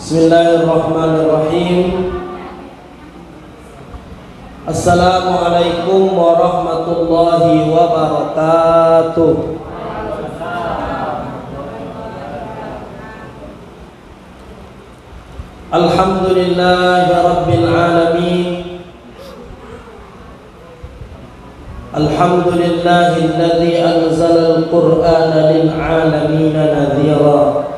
Bismillahirrahmanirrahim. Assalamualaikum warahmatullahi wabarakatuh. Alhamdulillahi rabbil alamin. Alhamdulillahilladzi anzalal qur'ana lil alamin nadhira.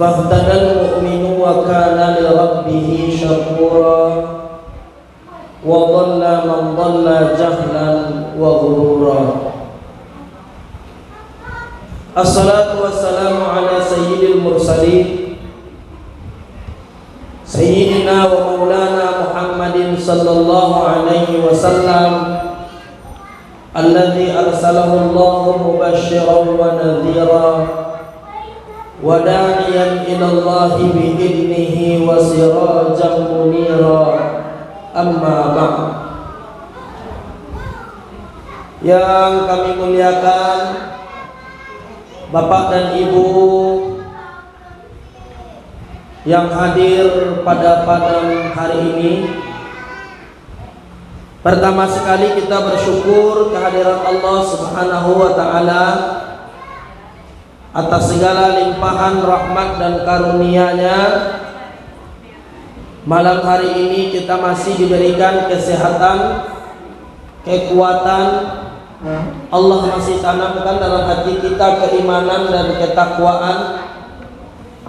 Fahtadal mu'minu wa kana li rabbih syakura. Wa dhalla man dhalla jahlan wa ghurura. Assalatu wassalamu ala sayyidil mursalin Sayyidina wa maulana Muhammadin sallallahu alaihi wasallam alladzi arsalahu Allahu mubasysyiran wa nadhira wa da'iyan ila Allahi bi idnihi wa sirajan munira. Amma ba'd. Yang kami muliakan Bapak dan Ibu yang hadir pada hari ini, pertama sekali kita bersyukur kehadiran Allah Subhanahu wa Ta'ala atas segala limpahan rahmat dan karunia-Nya. Malam hari ini kita masih diberikan kesehatan, kekuatan. Allah masih tanamkan dalam hati kita keimanan dan ketakwaan,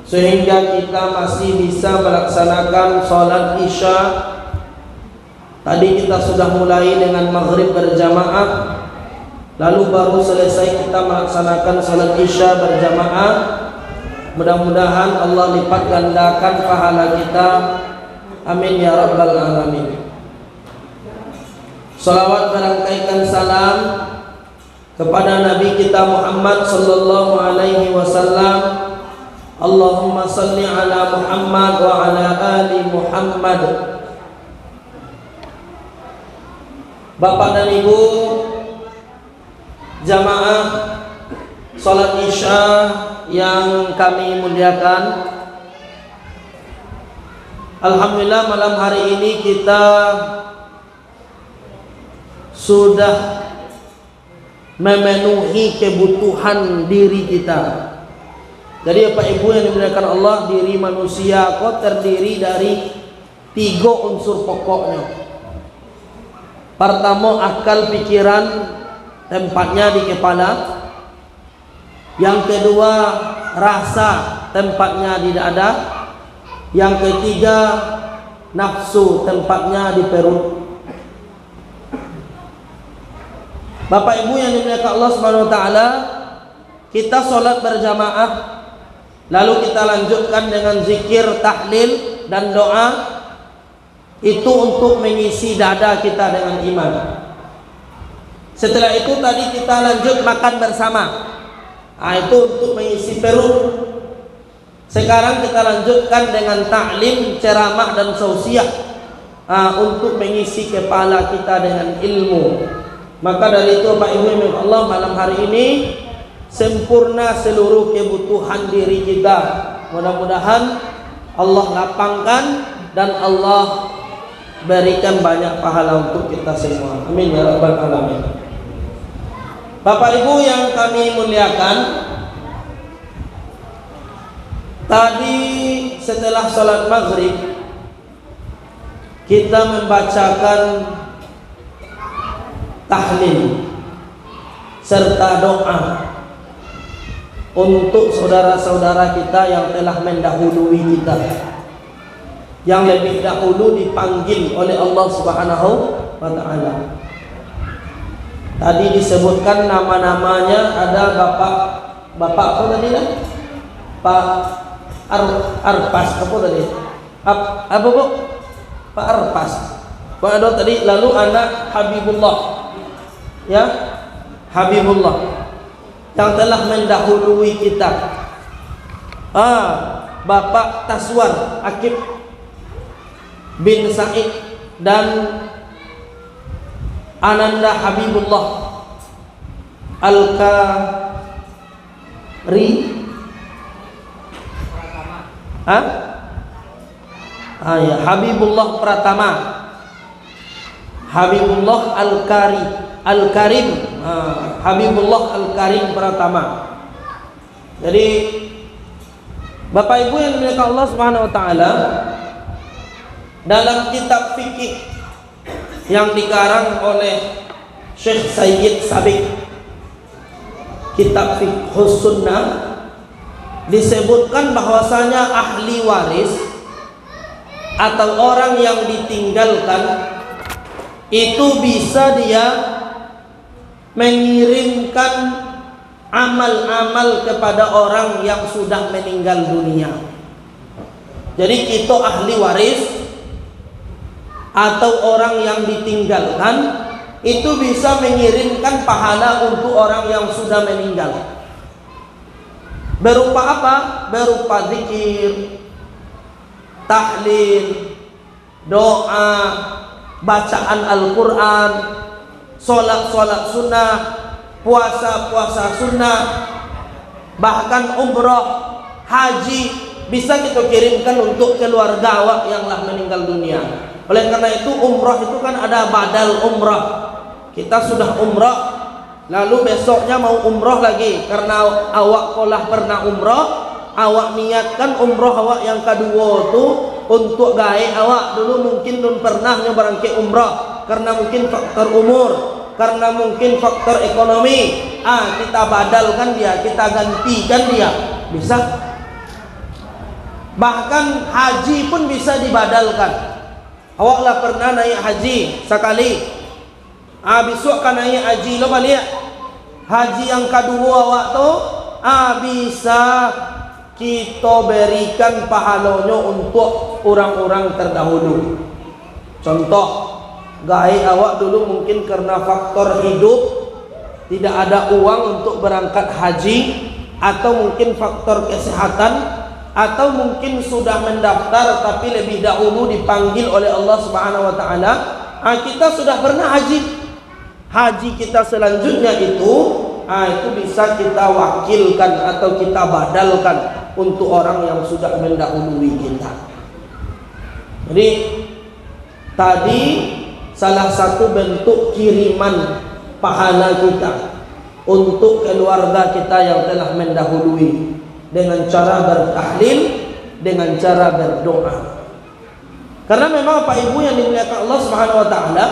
sehingga kita masih bisa melaksanakan sholat isya. Tadi kita sudah mulai dengan maghrib berjamaah, lalu baru selesai kita melaksanakan sholat isya berjamaah. Mudah-mudahan Allah lipat gandakan pahala kita. Amin ya rabbal alamin. Salawat berangkaikan salam kepada Nabi kita Muhammad sallallahu alaihi wasallam. Allahumma salli ala Muhammad wa ala ali Muhammad. Bapak dan Ibu jamaah salat isya yang kami muliakan, alhamdulillah malam hari ini kita sudah memenuhi kebutuhan diri kita. Jadi Bapak Ibu yang dimuliakan Allah, diri manusia kok terdiri dari 3 unsur pokoknya. Pertama, akal pikiran tempatnya di kepala. Yang kedua, rasa tempatnya di dada. Yang ketiga, nafsu tempatnya di perut. Bapak Ibu yang dimuliakan Allah Subhanahu wa Ta'ala, kita sholat berjamaah, lalu kita lanjutkan dengan zikir, tahlil dan doa. Itu untuk mengisi dada kita dengan iman. Setelah itu tadi kita lanjut makan bersama. Itu untuk mengisi perut. Sekarang kita lanjutkan dengan ta'lim, ceramah dan tausiah, untuk mengisi kepala kita dengan ilmu. Maka dari itu Bapak Ibu yang Allah, malam hari ini sempurna seluruh kebutuhan diri kita. Mudah-mudahan Allah lapangkan dan Allah berikan banyak pahala untuk kita semua. Amin ya rabbal alamin. Bapak Ibu yang kami muliakan, tadi setelah sholat maghrib kita membacakan tahlil serta doa untuk saudara-saudara kita yang telah mendahului kita, yang lebih dahulu dipanggil oleh Allah Subhanahu wa Ta'ala. Tadi disebutkan nama-namanya, ada Bapak apa tadi lah? Pak Arpas apa tadi? Apa Bu? Pak Arpas. Pak ada tadi, lalu anak Habibullah. Ya, Habibullah yang telah mendahului kita. Bapak Taswar Akib bin Said dan Ananda Habibullah Al-Kari Ah? Ya, Habibullah Pratama. Habibullah Al-Karim. Habibullah Al-Karim Pratama. Jadi Bapak Ibu yang dimuliakan Allah Subhanahu wa taala, dalam kitab fikih yang dikarang oleh Syekh Sayyid Sabiq, kitab Fiqhus Sunnah, disebutkan bahwasanya ahli waris atau orang yang ditinggalkan itu bisa dia mengirimkan amal-amal kepada orang yang sudah meninggal dunia. Jadi kita ahli waris atau orang yang ditinggalkan itu bisa mengirimkan pahala untuk orang yang sudah meninggal. Berupa apa? Berupa zikir, tahlil, doa, bacaan Al-Quran, sholat sunnah, puasa sunnah, bahkan umrah, haji bisa kita kirimkan untuk keluarga awak yang telah meninggal dunia. Oleh karena itu umrah itu kan ada badal umrah. Kita sudah umrah, lalu besoknya mau umrah lagi karena awak kolah pernah umrah, awak niatkan umrah awak yang kedua tu untuk gaya awak dulu mungkin belum pernah berangkat umrah karena mungkin faktor umur, karena mungkin faktor ekonomi. Kita badalkan dia, kita gantikan dia, bisa. Bahkan haji pun bisa dibadalkan. Awaklah pernah naik haji sekali, besok kan naik haji lo balik. Haji yang kedua awak tu bisa kita berikan pahalanya untuk orang-orang terdahulu. Contoh, gaya awak dulu mungkin karena faktor hidup tidak ada uang untuk berangkat haji, atau mungkin faktor kesehatan, atau mungkin sudah mendaftar tapi lebih dahulu dipanggil oleh Allah Subhanahu wa taala. Kita sudah pernah haji kita selanjutnya itu bisa kita wakilkan atau kita badalkan untuk orang yang sudah mendahului kita. Jadi tadi salah satu bentuk kiriman pahala kita untuk keluarga kita yang telah mendahului dengan cara bertahlil, dengan cara berdoa. Karena memang Pak Ibu yang dimuliakan Allah Subhanahu wa taala,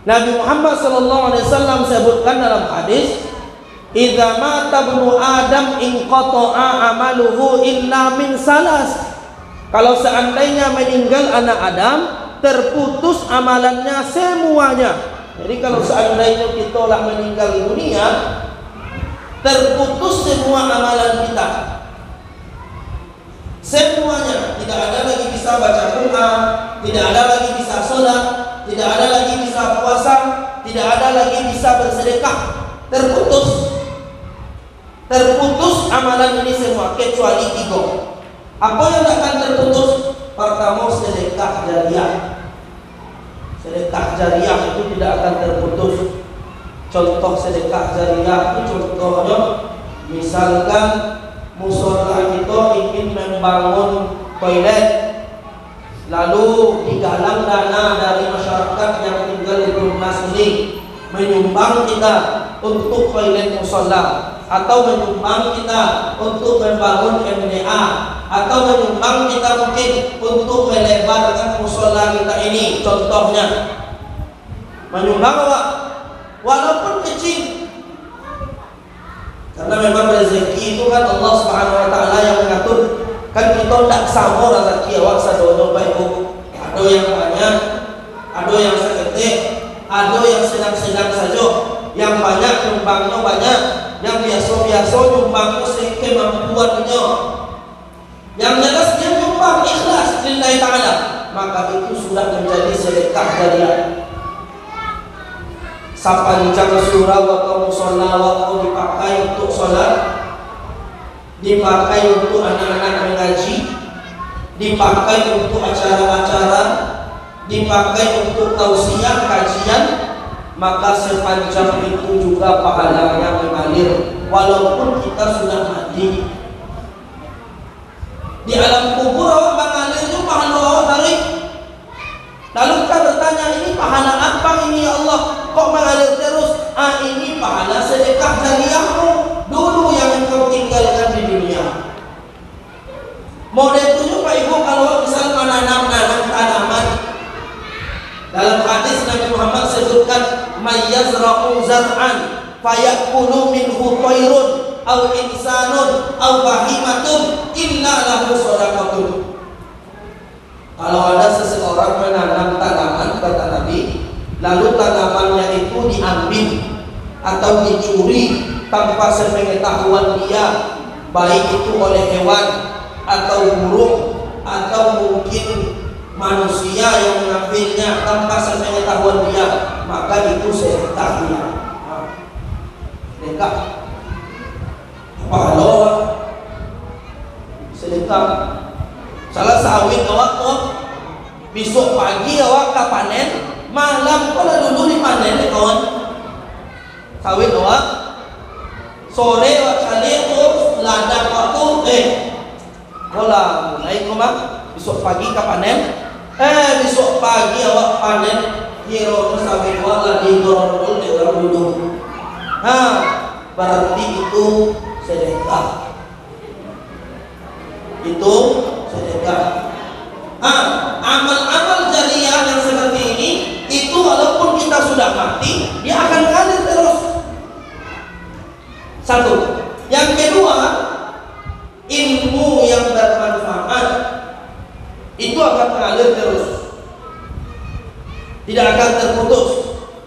Nabi Muhammad sallallahu alaihi wasallam sebutkan dalam hadis, "Idza mata ibnu Adam inqata'a amaluhu illa min salas." Kalau seandainya meninggal anak Adam, terputus amalannya semuanya. Jadi kalau seandainya kita lah meninggal dunia, terputus semua amalan kita. Semuanya, tidak ada lagi bisa baca Quran, tidak ada lagi bisa sholat, tidak ada lagi bisa puasa, tidak ada lagi bisa bersedekah. Terputus amalan ini semua kecuali 3. Apa yang akan terputus? Pertama, sedekah jariah. Sedekah jariah itu tidak akan terputus. Contoh sedekah jariah itu contohnya, misalkan musola kita ingin membangun toilet, lalu digalang dana dari masyarakat yang tinggal di rumah sini, menyumbang kita untuk toilet musola, atau menyumbang kita untuk membangun MDA, atau menyumbang kita mungkin untuk melebarkan musola kita ini. Contohnya menyumbang walaupun kecil, karena memang rezeki itu kan Allah Subhanahu wa taala yang mengatur. Kan kita tidak sama rezeki awak sadono baik. Ada yang banyak, ada yang seketik, ada yang sedang-sedang saja. Yang banyak nyumbangnya banyak, yang biasa-biasa nyumbangnya sekemampuannya. Yang jelas dia nyumbang ikhlas lillahi taala, maka itu sudah menjadi sedekah jariah. Sapanjang surah waktu musola waktu dipakai untuk sholat, dipakai untuk anak-anak mengaji, dipakai untuk acara-acara, dipakai untuk tausiah kajian, maka sepanjang itu juga pahalanya mengalir walaupun kita sudah mati. Di alam kubur awak mengalir itu pahala awak tarik. Lalu kita bertanya, ini pahala apa ini ya Allah? Kok mengalir terus? Ini pahala sedekah jariyahmu dulu yang engkau tinggalkan di dunia. Model tujuh Pak Ibu, kalau misal menanam tanaman. Dalam hadis Nabi Muhammad sebutkan, mayyazra'u zar'an fayakulu minhu tairun aw insanun aw bahimatun illa lahu shadaqatun. Kalau ada seseorang menanam tanaman, kata Nabi, lalu tanamannya itu diambil atau dicuri tanpa sepengetahuan dia, baik itu oleh hewan atau burung atau mungkin manusia yang mengambilnya tanpa sepengetahuan dia, maka itu sedekah dia. Sedekah. Pahala sedekah. Salah sawit awak tuh besok pagi awak ke panen, malam kalau dulu dipanen ya kawan. Sawit awak sore awak cari tuh ladang waktu kola mulai koma besok pagi ke panen. Besok pagi awak panen kira sawit awak lagi dorong di orang dulu. Berarti itu sedekah. Itu sedekah. Amal-amal jariyah yang seperti ini itu walaupun kita sudah mati, dia akan mengalir terus. Satu. Yang kedua, ilmu yang bermanfaat itu akan mengalir terus, tidak akan terputus.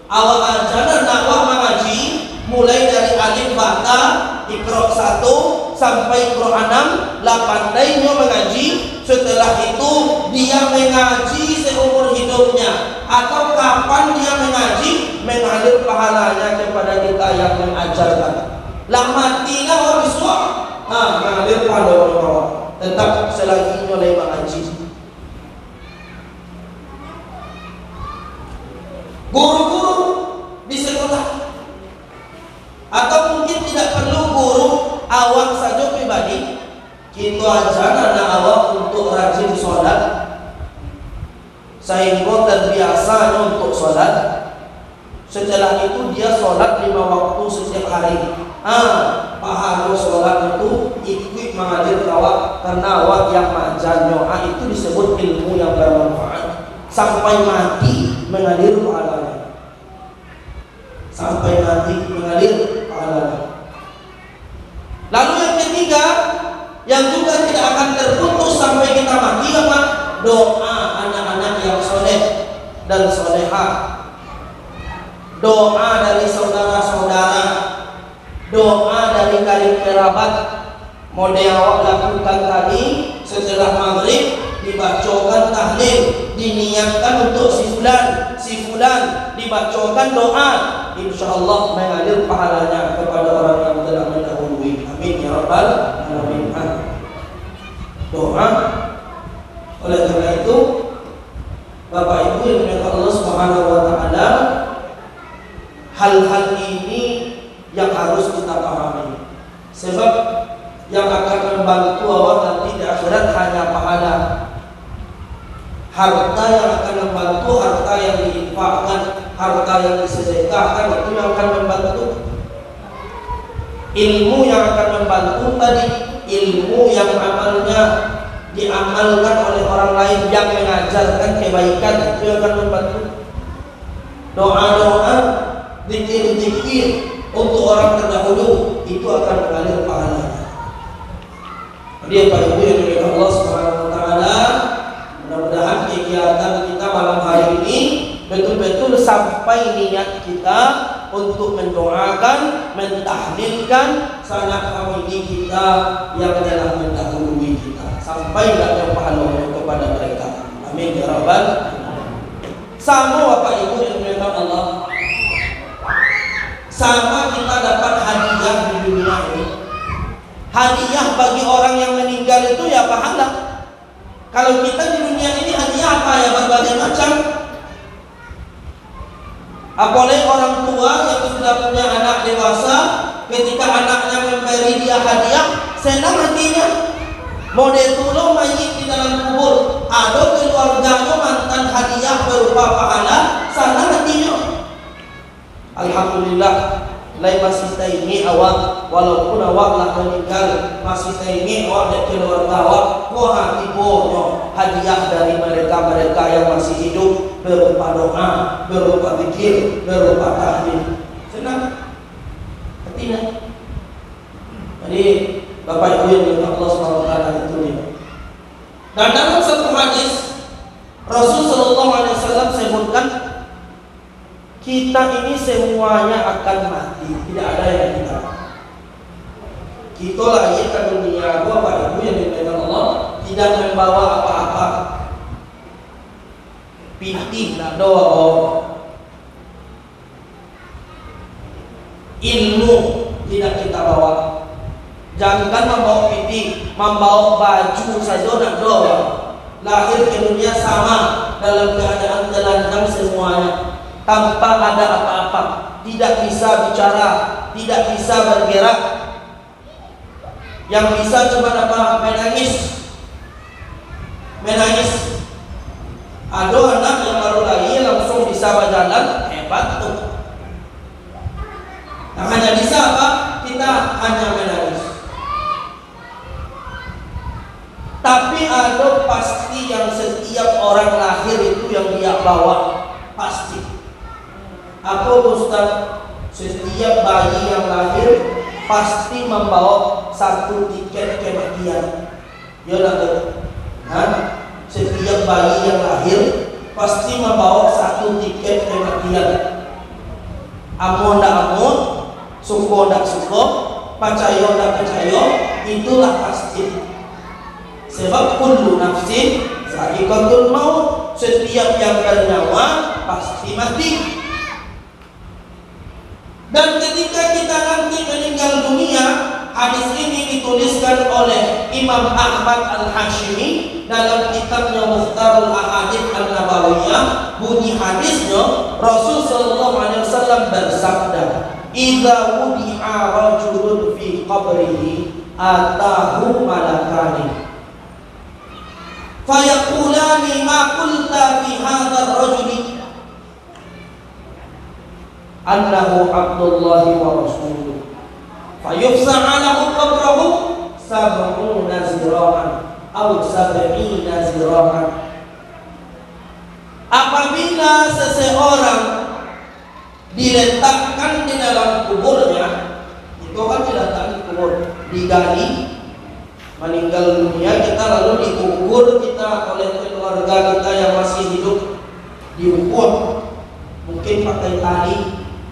Awal ajaran dakwah mengaji mulai dari alif bata Iqra 1 sampai Iqra 6, lah pandainya mengaji. Setelah itu dia mengaji seumur hidupnya, atau kapan dia mengaji, mengalir pahalanya kepada kita yang mengajarkan. Lah matilah orang biswa, mengalir pahala orang tetap selagi mulai mengaji. Guru-guru di sekolah, atau mungkin tidak perlu guru, awak saja pribadi, kita ajar anak awak untuk rajin sholat, sehingga terbiasa untuk sholat. Setelah itu dia sholat 5 waktu setiap hari. Pahala sholat itu ikut mengalir awak, karena awak yang majanyo. Itu disebut ilmu yang bermanfaat. Sampai mati mengalir pahalanya. Sampai mati mengalir pahalanya. Lalu yang ketiga, yang juga tidak akan terputus sampai kita mati, apa? Doa anak-anak yang soleh dan soleha, doa dari saudara-saudara, doa dari karib kerabat. Model awak lakukan tadi, setelah maghrib dibacakan tahlil, diniatkan untuk si fulan, dibacakan doa, insyaallah mengalir pahalanya kepada orang yang telah mendahului. Amin ya rabbal alamin. Doa. Oleh karena itu, Bapak Ibu yang dimuliakan Allah Subhanahu wa taala, hal-hal ini yang harus kita pahami. Sebab yang akan membantu awak nanti di akhirat hanya pahala. Harta yang akan membantu, harta yang diinfakkan, harta yang disedekahkan, itu yang akan membantu. Ilmu yang akan membantu tadi, ilmu yang amalnya diamalkan oleh orang lain yang mengajarkan kebaikan, itu yang akan membantu. Doa-doa, zikir-zikir untuk orang terdahulu, itu akan mengalir pahalanya. Jadi Pak Ibu yang dimuliakan Allah Subhanahu wa taala, mudah-mudahan kegiatan kita malam hari ini betul-betul sampai niat kita untuk mendoakan, mentahlilkan sanak famili kita yang telah mendahului kita, sampai tidak pahalanya kepada mereka. Amin ya rabbal alamin. Sama Bapak Ibu yang dimuliakan Allah, sama kita dapat hadiah di dunia ini. Hadiah bagi orang yang meninggal itu ya pahala. Kalau kita di dunia ini hadiah apa ya, berbagai macam. Apalagi orang tua yang sudah punya anak dewasa, ketika anaknya memberi dia hadiah, senang hatinya. mau ditolong mayit di dalam kubur, ada keluarganya mantan hadiah berupa pahala, sana hatinya. Alhamdulillah, lain masih taingi awak, walaupun awak lah meninggal, masih taingi awak dan keluarga awak, hati bohnya hadiah dari mereka-mereka yang masih hidup berupa doa, berupa zikir, berupa tahlil. Senang hatinya. Jadi Bapak Ibu yang dirahmati Allah SWT itu dia. Dan dalam satu hadis Rasulullah SAW sebutkan, kita ini semuanya akan mati, tidak ada yang kita. Kita lahir ke dunia, Bapak Ibu yang dirahmati Allah, tidak membawa apa-apa. Pitih nak doa, ilmu tidak kita bawa. Jangan membawa piti, membawa baju saja nak doa. Lahir ke dunia sama dalam keadaan telanjang semuanya, tanpa ada apa-apa, tidak bisa bicara, tidak bisa bergerak. Yang bisa cuma apa? Menangis. Menangis. Ada anak yang baru lahir langsung bisa berjalan, hebat tuh. Nah, hanya bisa apa? Kita hanya menangis. Tapi ada pasti yang setiap orang lahir itu yang dia bawa, pasti. Apa Ustaz? Setiap bayi yang lahir pasti membawa satu tiket kematian. Ya lah, setiap bayi yang lahir pasti membawa satu tiket kematian. Amun ndak amun, suko ndak suko, percaya ndak percaya, itulah pasti. Sebab kullu nafsin za'iqatul maut, setiap yang bernyawa pasti mati. Dan ketika kita nanti meninggal dunia, hadis ini dituliskan oleh Imam Ahmad Al-Hashimi dalam kitabnya Mukhtarul Ahadits An-Nabawiyah. Bunyi hadisnya, Rasul sallallahu alaihi wasallam bersabda, "Idza wudi'a rajulun fi qabrihi atahu malakani fayaqulani ma qulta fi hadzal rajuli annahu Abdullah wa rasuluhu fayufsa'a lahu qabrahu sab'una zira'an aw sab'ina zira'an." Apabila seseorang diletakkan di dalam kuburnya, itu kan diletakkan di kubur, digali, meninggal dunia, kita lalu dikubur kita oleh keluarga kita yang masih hidup, diukur, mungkin pakai tali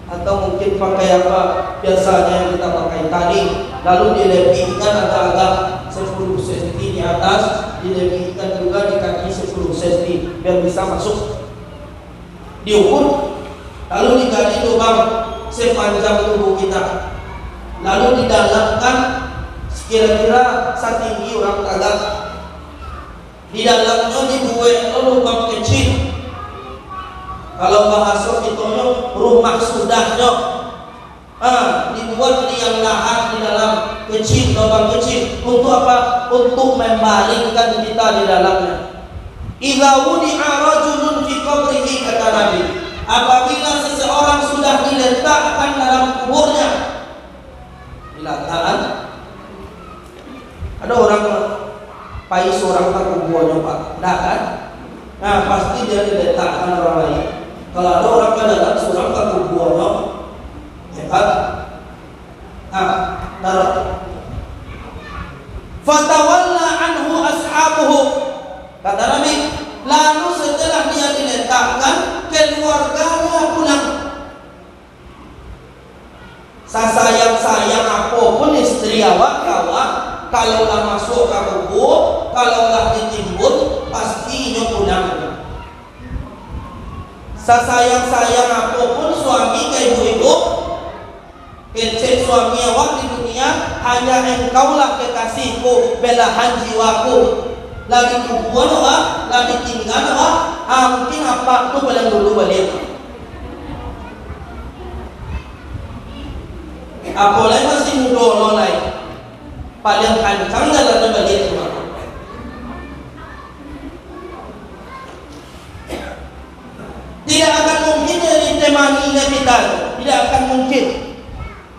atau mungkin pakai apa biasanya yang kita pakai tali, lalu dilebihkan agak-agak 10 cm di atas, dilebihkan juga di kaki 10 cm biar bisa masuk, diukur, lalu digali lubang sepanjang tubuh kita, lalu didalamkan kira-kira setinggi orang tagak. Di dalamnya dibuat lubang kecil. Kalau bahasa itunya rumah sudahnya. Dibuat liang lahat di dalam kecil, lubang kecil. Untuk apa? Untuk membalingkan kita di dalamnya. Idza wudi'a rajulun fi qabrihi, kata Nabi, apabila seseorang sudah diletakkan dalam kuburnya, diletakkan. Ada orang pai seorang tak kuburannya Pak, enggak kan? Nah pasti dia diletakkan orang lain. Kalau ada orang kadang seorang tak kuburannya, hebat. Taruh. Fatawalla anhu ashabuhu, kata Nabi, lalu setelah dia diletakkan, keluarganya pulang. Sayang-sayang apapun istri awak, kalaulah masuk ke kubur, kalaulah ditimbun, pastinya pulang. Sesayang-sayang apapun suami ke ibu-ibu, kecil suami awak di dunia, hanya engkaulah kekasihku, belahan jiwaku. Lagi kubur awak, lagi tinggal awak, mungkin apa tu paling dulu balik. Apalagi masih muda lain. Paling kencang jalan balik rumah. memaninya kita, tidak akan mungkin.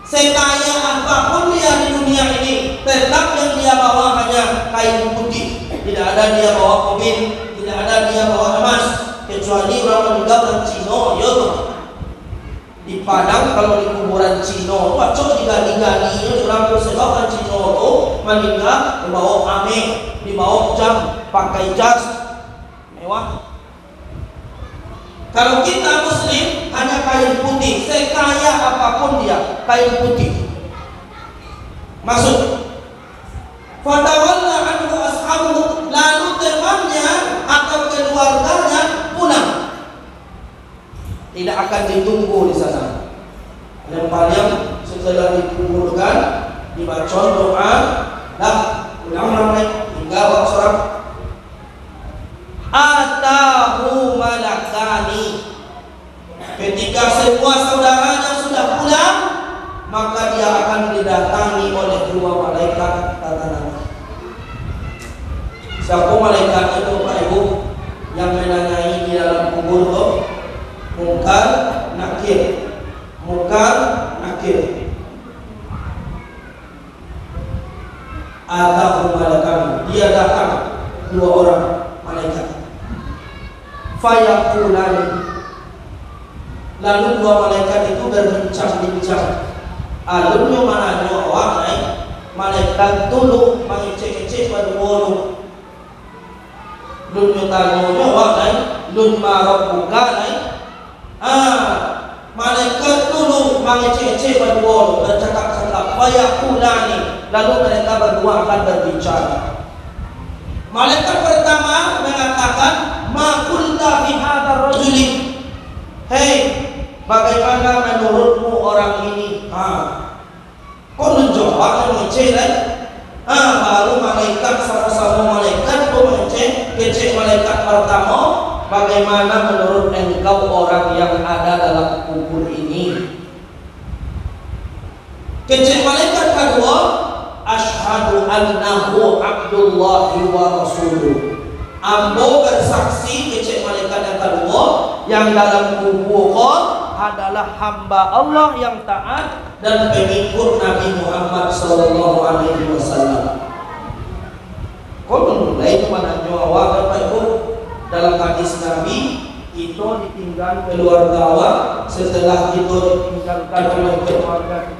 Sekaya apapun dia di dunia ini, tetap yang dia bawa hanya kain putih. Tidak ada dia bawa koin, tidak ada dia bawa emas, kecuali orang meninggal orang Cina, ya tuh. Di Padang kalau di kuburan Cina, wacok digali-gali, orang bersebab orang Cina itu meninggal dibawa ame, dibawa jam, pakai jas mewah. Kalau kita Muslim hanya kain putih, sekaya apapun dia, kain putih. Masuk. Fatawalla anhu ashabuhu, lalu temannya atau keluarganya pulang. Tidak akan ditunggu di sana. Yang paling setelah dikuburkan, dibaca doa, dah pulang ramai, tinggal waktu seorang. Atahu malakani, ketika semua saudaranya sudah pulang, maka dia akan didatangi oleh dua malaikat, kata Nabi. Siapa malaikat itu Pak Ibu? Yang menanyai di dalam kubur itu Munkar Nakir. Munkar Nakir. Atahu malakani, dia datang dua orang malaikat. Fayaqulani, lalu dua malaikat itu berbincang-bincang. Alumnya mana awak naik malaikat dulu mengecek-ecek pada wolu. Lunyo tanya awak naik lun marab buka naik. Malaikat dulu mengecek-ecek pada wolu, bercakap-cakap. Fayaqulani, lalu mereka berdua akan berbicara. Malaikat pertama mengatakan, ma qulta fi hadzal rajuli, hei, bagaimana menurutmu orang ini? Kok menjawab mengecek? Baru malaikat sama-sama malaikat pun mengecek malaikat pertama, bagaimana menurut engkau orang yang ada dalam kubur ini? Kecek malaikat kedua, asyhadu annahu abdullahi wa rasuluh. Ambo bersaksi, kecek malaikat yang kedua, yang dalam kubur adalah hamba Allah yang taat dan pengikut Nabi Muhammad sallallahu alaihi wasallam. Kau mulai mana awak Bapak Ibu, dalam hadis Nabi, kita ditinggal keluarga awak, setelah kita ditinggalkan oleh keluarga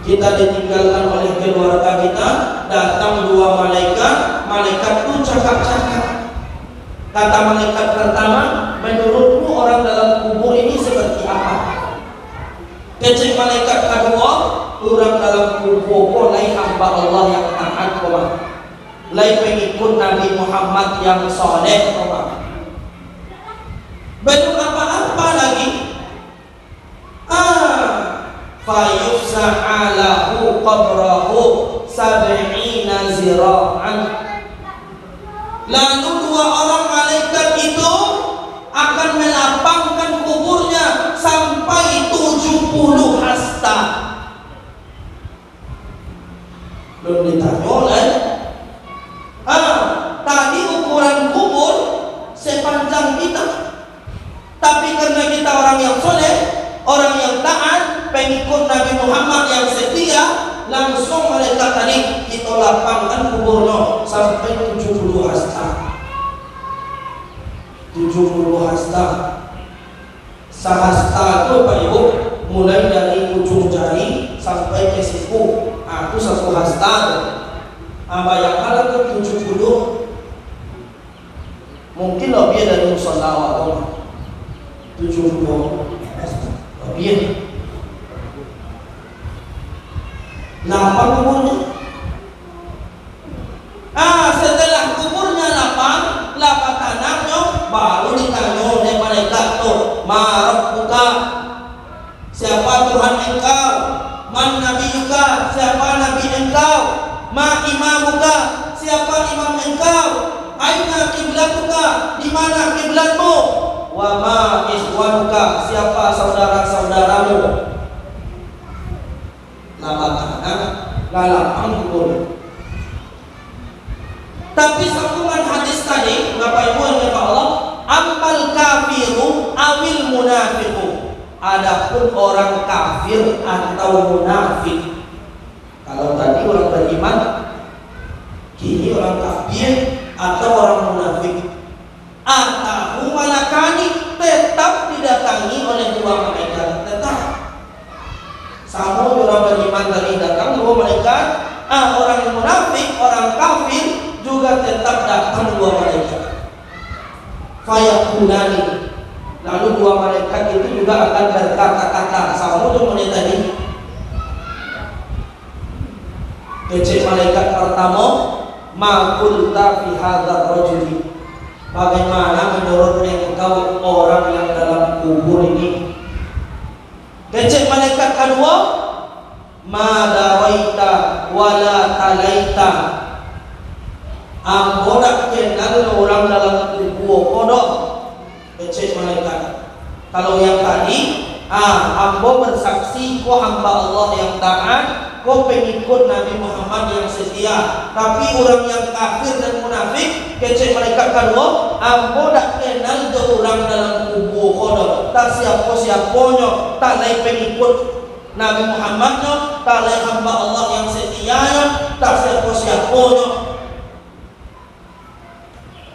kita ditinggalkan oleh keluarga kita, datang dua malaikat. Malaikat itu cakap-cakap. Kata malaikat pertama, menurutmu orang dalam kubur ini seperti apa? Kecek malaikat kedua, orang dalam kubur lain hamba Allah yang taat, lain pengikut Nabi Muhammad yang soleh. Belum apa-apa lagi. Fayufsa'alahu qabrahu sab'ina zira'an. Lalu dua orang malaikat itu akan melapangkan kuburnya sampai 70 hasta. Belum ditanya oleh tadi ukuran kubur sepanjang kita, tapi karena kita orang yang soleh, orang yang taat, pengikut Nabi Muhammad yang setia, langsung malaikat tadi kita lapangkan kuburnya sampai 70 hasta. 70 hasta. Sahasta itu Pak Ibu, mulai dari ujung jari sampai ke siku. Itu satu hasta. Bayangkan ke 70, mungkin lebih dari musola atau 70 hasta. Lebih. Lapang kuburnya. Setelah kuburnya lapang tanahnya, baru ditanya oleh malaikat tuh, ma rabbuka, siapa Tuhan engkau? Man nabiyuka, siapa nabi engkau? Ma imamuka, siapa imam engkau? Aina kiblatuka, di mana kiblatmu? Wa ma ikhwanuka, siapa saudara-saudaramu? Lapang kubur. Tapi sambungan hadis tadi, Bapak Ibu yang Allah, amal kafir kafiru awil munafiqu. Adapun orang kafir atau munafik, kalau tadi orang beriman, kini orang kafir atau orang munafik. Atahu malakani, tetap didatangi oleh dua malaikat. Tetap sama orang beriman tadi datang dua malaikat. Orang munafik, orang kafir juga tetap datang dua malaikat. Fayakunani, lalu dua malaikat itu juga akan berkata-kata sama dengan tadi. Kecil malaikat pertama, ma qulta fi hadzal rajuli, bagaimana menurut engkau orang yang dalam kubur ini. Kecil malaikat kedua, ma dawaita wala talaita, ambo dak kenal orang dalam kubur kodok. Kecil malaikat. Kalau yang tadi, ambo bersaksi ko hamba Allah yang taat, ko pengikut Nabi Muhammad yang setia. Tapi orang yang kafir dan munafik, kecil malaikat kedua, ambo dak kenal jo orang dalam kubur kodok. Tak siapa-siapanya, tak lain pengikut Nabi Muhammadnya, tak lain hamba Allah yang setianya, tak siapa-siapanya.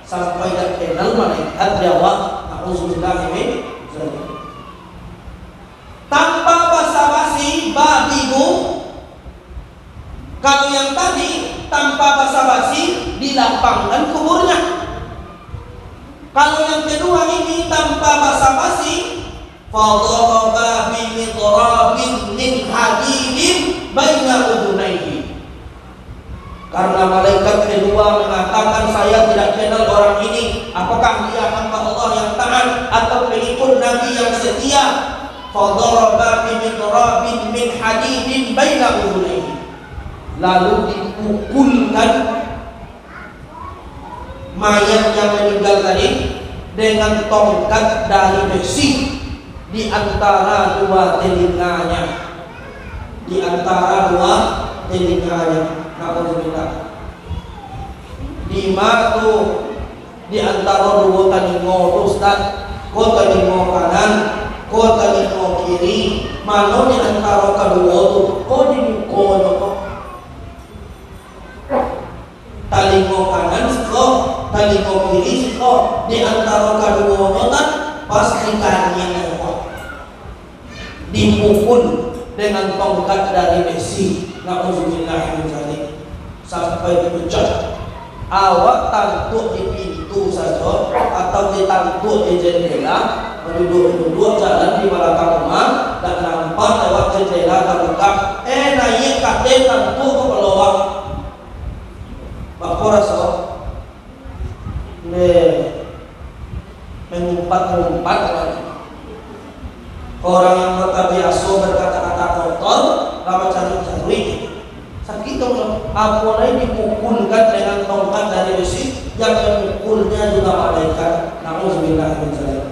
Sampai dak kenal malaikat jawab, auzubillahi min dzalik. Tanpa basa-basi babibu. Kalau yang tadi tanpa basa-basi dilapangkan kuburnya. Kalau yang kedua ini tanpa basa-basi, fadharaba bimidrabin min hadidin baina udunaihi. Karena malaikat kedua mengatakan, saya tidak kenal orang ini, apakah dia hamba Allah yang taat atau pengikut Nabi yang setia. Fadharaba bimidrabin min hadidin baina udunaihi, lalu dipukulkan mayat yang meninggal tadi dengan tongkat dari besi di antara dua telinganya. Di antara dua telinganya. Alhamdulillah. Lima tu di antara dua telinga Ustaz, ko telinga kanan, ko telinga kiri, mana di antara kedua tu, ko di muka kok. Telinga kanan siko, telinga kiri siko, di antara kedua kan pasti kakinya kok. Dipukul dengan tongkat dari besi. Na'udzubillah min dzalik, sampai dipecah. Awak tantuk di pintu saja atau ditantuk di jendela, duduk jalan di belakang rumah dan nampak lewat jendela terbuka, naik katil tantuk ke peluang. Bapak rasa mengumpat-ngumpat lagi. Orang yang terbiasa berkata-kata kotor, lama cari-cari sakit dong. Apa lain dipukulkan dengan tongkat dari besi, yang memukulnya juga malaikat. Na'udzubillah min dzalik.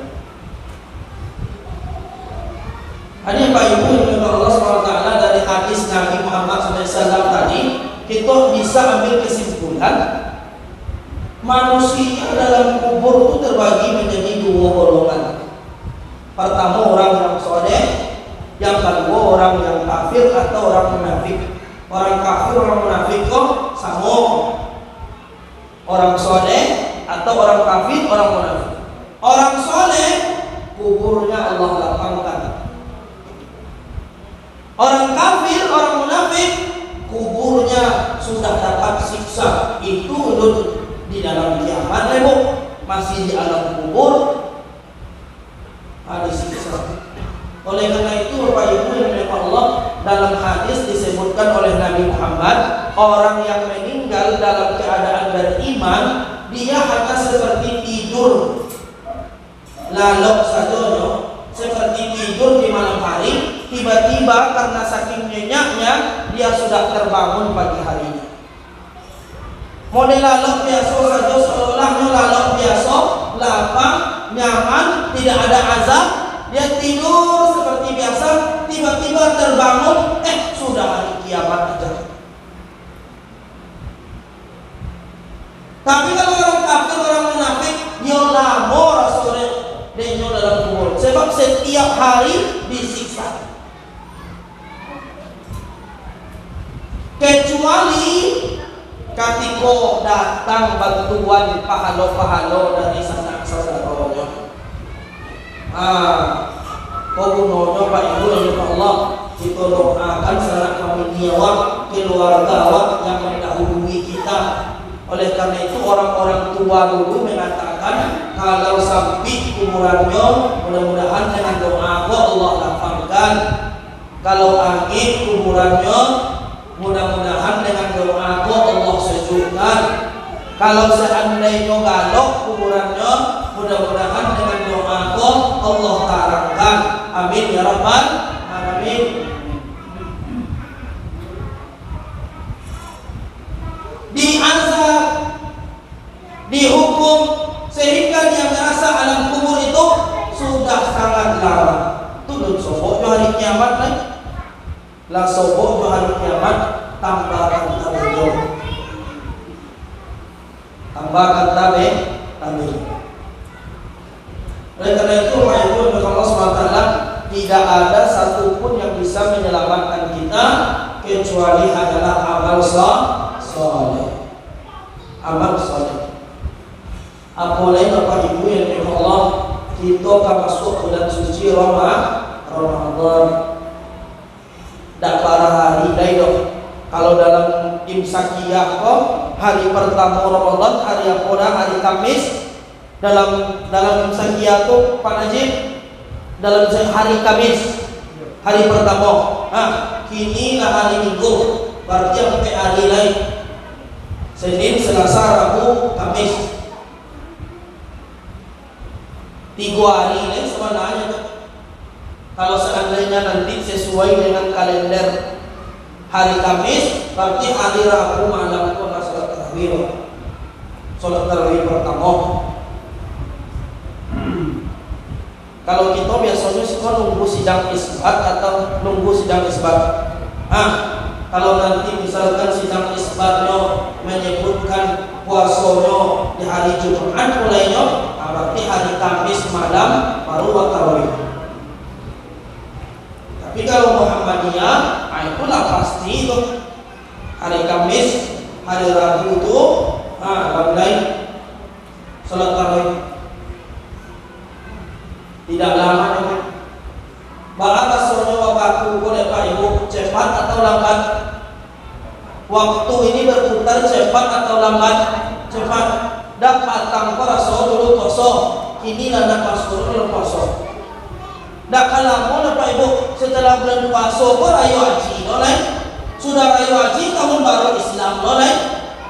Ini Pak Ibu yang Allah SWT, dari hadis Nabi Muhammad SAW tadi, kita bisa ambil kesimpulan manusia dalam kubur itu terbagi menjadi dua golongan. Pertama orang yang soleh, yang kedua orang yang kafir atau orang munafik. Orang kafir, orang munafik kok sama. Orang soleh atau orang kafir, orang munafik. Orang soleh kuburnya Allah lapangkan. Orang kafir, orang munafik kuburnya sudah dapat siksa. Itu di dalam kiamat lebok, masih di alam kubur ada siksa. Oleh karena itu Bapak Ibu yang dimuliakan Allah, dalam hadis disebutkan oleh Nabi Muhammad, orang yang meninggal dalam keadaan beriman, dia hanya seperti tidur lalok saja, seperti tidur di malam hari, tiba-tiba karena saking nyenyaknya dia sudah terbangun pagi harinya. Model lalok biasa saja, seolah-olah lalok biasa, lapang, nyaman, tidak ada azab. Dia tidur seperti biasa, tiba-tiba terbangun, sudah hari kiamat aja. Tapi kalau orang kafir, orang munafik, dia lama rasulnya, dia hari disiksa. Kecuali ketika datang bantuan pahala-pahala dari sanak saudaranya. Kogunonya Pak Ibu dan Allah, kita doakan sanak kami awak, keluarga awak yang mendahului kita. Oleh karena itu orang-orang tua dulu mengatakan kalau sampai umurannya, mudah-mudahan dengan doa Allah lapangkan. Kalau angin umurannya, mudah-mudahan dengan doa Allah sejukkan. Kalau seandainya galok kuburannya, mudah-mudahan dengan doa Allah tarangkan. Amin ya rabbal alamin. Diazab, dihukum, sehingga dia merasa alam kubur itu sudah sangat lama. Tudun sobok hari kiamat lagi. Lah sobok hari kiamat tambahkan tabel. Tambahkan tabel. Oleh karena itu wahai Allah SWT, tidak ada satupun yang bisa menyelamatkan kita kecuali adalah amal soleh. Amal soleh. Apalagi Bapak Ibu yang dirahmati Allah, kita akan masuk bulan suci Ramadan. Dan para hari lain, kalau dalam imsakiyah hari pertama Ramadan, hari apa? Hari Kamis. Dalam imsakiyah itu Pak Najib, dalam hari Kamis, hari pertama. Kini lah hari Minggu, berarti sampai hari lain. Senin, Selasa, Rabu, Kamis. 3 hari lain sebenarnya. Kalau seandainya nanti sesuai dengan kalender hari Kamis, berarti hari Rabu malam itu adalah sholat tarawih. Sholat tarawih pertama. Kalau kita biasanya suka nunggu sidang isbat atau nunggu sidang isbat. Kalau nanti misalkan sidang isbatnya menyebutkan puasanya di hari Jumat mulainya, berarti hari Kamis malam baru tarawih. Tapi kalau Muhammadiyah, itulah pasti itu hari Kamis, hari Rabu itu mulai sholat tarawih. Tidak lama lagi. Bahkan soalnya waktu boleh Pak Ibu cepat atau lambat? Waktu ini berputar cepat atau lambat? Cepat. Dapat tanpa rasa dulu poso, kini nanda pas dulu poso. Dah kalau mau Pak Ibu setelah bulan puasa kok rayu haji, nolai? Sudah rayu haji tahun baru Islam, nolai?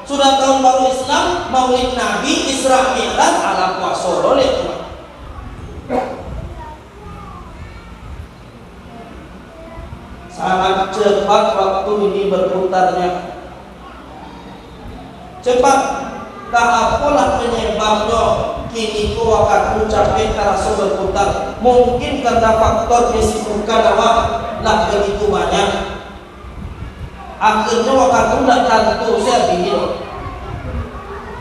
Sudah tahun baru Islam, Maulid Nabi, Isra Mi'raj ala puasa, nolai? Sangat cepat waktu ini berputarnya. Cepat. Tak apalah penyebabnya kini ku akan mencapai terasa berputar. Mungkin karena faktor kesibukan awak lah begitu banyak. Akhirnya waktu tidak tentu saya bingung.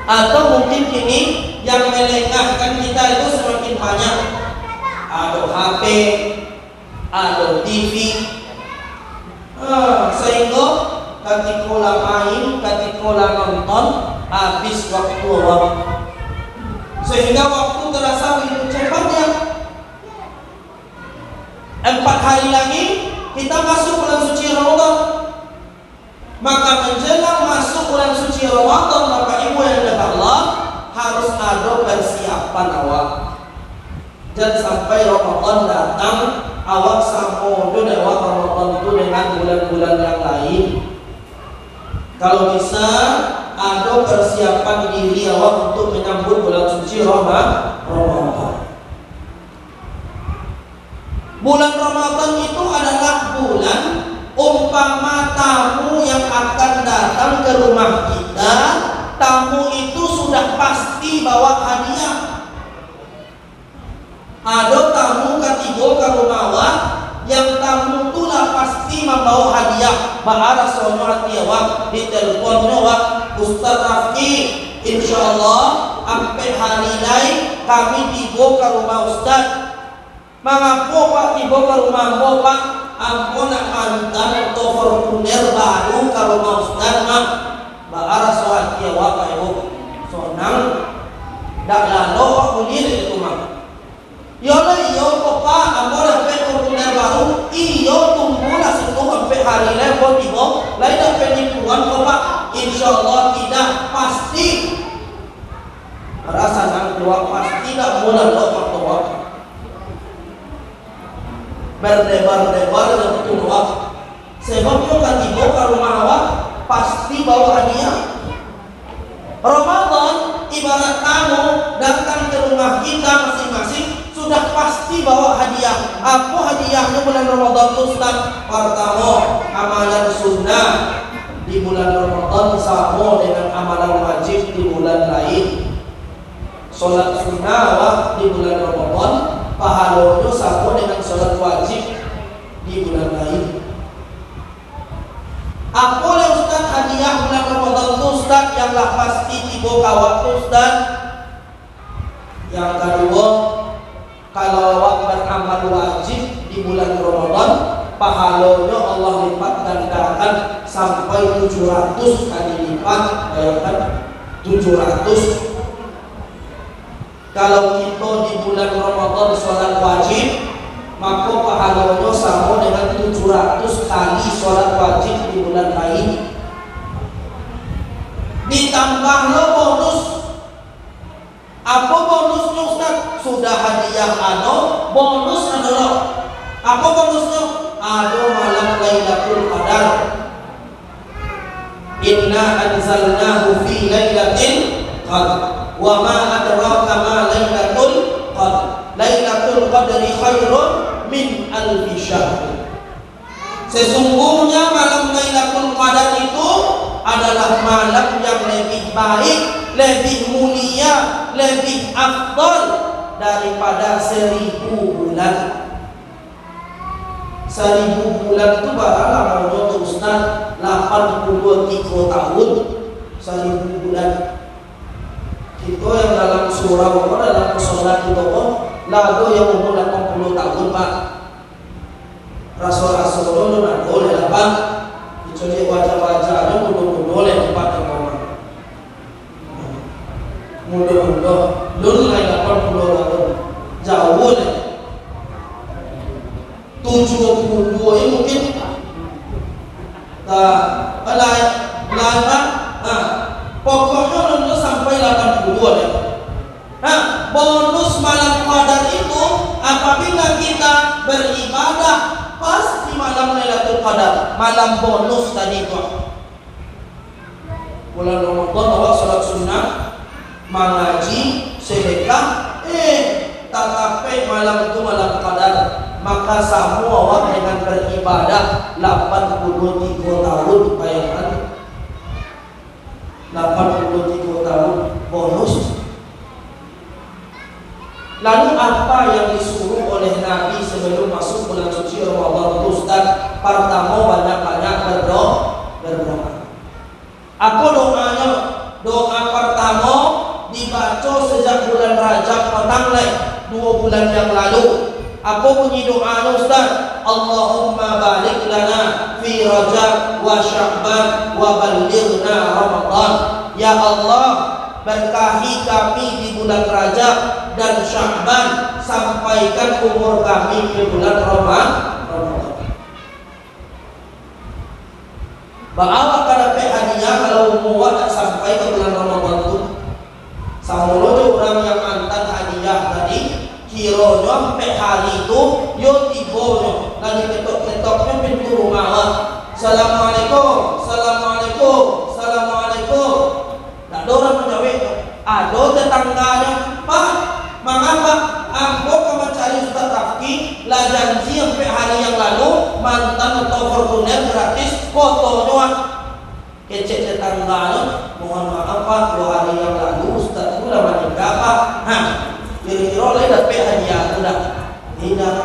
Atau mungkin kini yang melengahkan kita itu semakin banyak. Ada HP, ada TV. Sehingga ketika main, ketika nonton, habis waktu orang, sehingga waktu terasa begitu cepatnya. 4 hari lagi kita masuk bulan suci Ramadan. Maka menjelang masuk bulan suci Ramadan, Bapak Ibu yang dirahmati Allah, harus ada persiapan awak. Dan sampai Ramadan datang, awak sama awak Ramadan itu dengan bulan-bulan yang lain. Kalau bisa ada persiapan diri awak untuk menyambut bulan suci Ramadan. Bulan Ramadan itu adalah bulan umpama tamu yang akan datang ke rumah kita, tamu itu sudah pasti bawa hadiah. Ada tamu ketiga ke rumah awak, yang tamu itulah pasti membawa hadiah. Bahara soalnya hati awak di teleponnya awak, Ustaz Rafki, insya Allah sampai hari lain kami tiba ke rumah Ustaz. Mengapo Pak tiba ke rumah Pak, ampun nak mantan atau Fortuner baru ke rumah Ustaz mah baara soal dia Pak Ibu sonang dak lalu Pak kulir itu mah yolah iyo Pak ampun sampai Fortuner baru iyo tunggu lah situ sampai hari level tiba lain dak penipuan Pak insyaallah tidak pasti merasa nang keluar pasti dak mulai lo Pak tua berdebar-debar dan keluar sebabnya kan tiba ke rumah awak pasti bawa hadiah. Ramadan ibarat tamu datang ke rumah kita masing-masing sudah pasti bawa hadiah. Apa hadiahnya bulan Ramadan Ustaz? Pertama, amalan sunnah di bulan Ramadan sama dengan amalan wajib di bulan lain. Salat sunnah di bulan Ramadan pahalanya sama dengan sholat wajib di bulan lain. Apa yang Ustaz hadiah bulan Ramadan itu Ustaz yang lah pasti tiba waktu Ustaz? Yang kedua, kalau awak beramal wajib di bulan Ramadan pahalanya Allah lipat gandakan sampai 700 kali lipat. Bayangkan 700. Kalau kita di bulan Ramadan sholat wajib, maka pahalanya sama dengan 700 kali sholat wajib di bulan lain. Ditambahlah bonus. Apa bonusnya Ustaz? Sudah hadiah bonus adalah apa bonusnya? Ada malam Lailatul Qadar. Inna anzalnahu fi lailatin qadar. Wa ma adraka ma lailatul qadr. Lailatul qadri khairun min alfi syahr. Sesungguhnya malam Lailatul Qadar itu adalah malam yang lebih baik, lebih mulia, lebih afdal daripada 1000 bulan. 1000 bulan itu baranglah menurut Ustaz 83 tahun. 1000 bulan. Itu yang dalam surah Allah, dalam sholat itu lagu yang umur 80 tahun Pak. Rasul-rasul itu tidak boleh lah Pak. Kecuali wajah-wajahnya boleh tempat yang mana. Mudah-mudah dulu lain 80 tahun jauh deh. 72 ini mungkin pokoknya dulu sampai 82 deh. Nah, bonus malam Qadar itu apabila kita beribadah pas di malam Lailatul Qadar, malam bonus tadi itu. Bulan Ramadan awak salat sunnah, mengaji, sedekah, tetapi malam itu malam Qadar, maka semua awak dengan beribadah 83 tahun bayangkan. 83 tahun bonus. Lalu apa yang disuruh oleh Nabi sebelum masuk bulan suci Ramadan Ustaz? Pertama banyak-banyak berdoa. Apa doanya? Doa pertama dibaca sejak bulan Rajab petang 2 bulan yang lalu. Apa bunyi doa Ustaz? Allahumma barik lana fi Rajab wa Sya'ban wa ballighna Ramadan. Ya Allah, berkahi kami di bulan Rajab dan Sya'ban, sampaikan umur kami ke bulan Ramadan. Bawa kada hadiah kalau umur tak sampai ke bulan Ramadan itu. Sama orang yang mantan hadiah tadi kira sampai hari itu yo tibonya lagi ketok-ketoknya pintu rumah. Assalamualaikum, assalamualaikum, assalamualaikum. Tak ada orang menjawab. Ada tetangganya, Pak, mengapa aku mencari Ustaz Rafki lah janji sampai hari yang lalu mantan atau Fortuner gratis fotonya. Kecek tetangganya, mohon maaf Pak, 2 hari yang lalu Ustaz itu lama nikah Pak. Kira-kira oleh dapat hadiah sudah tidak.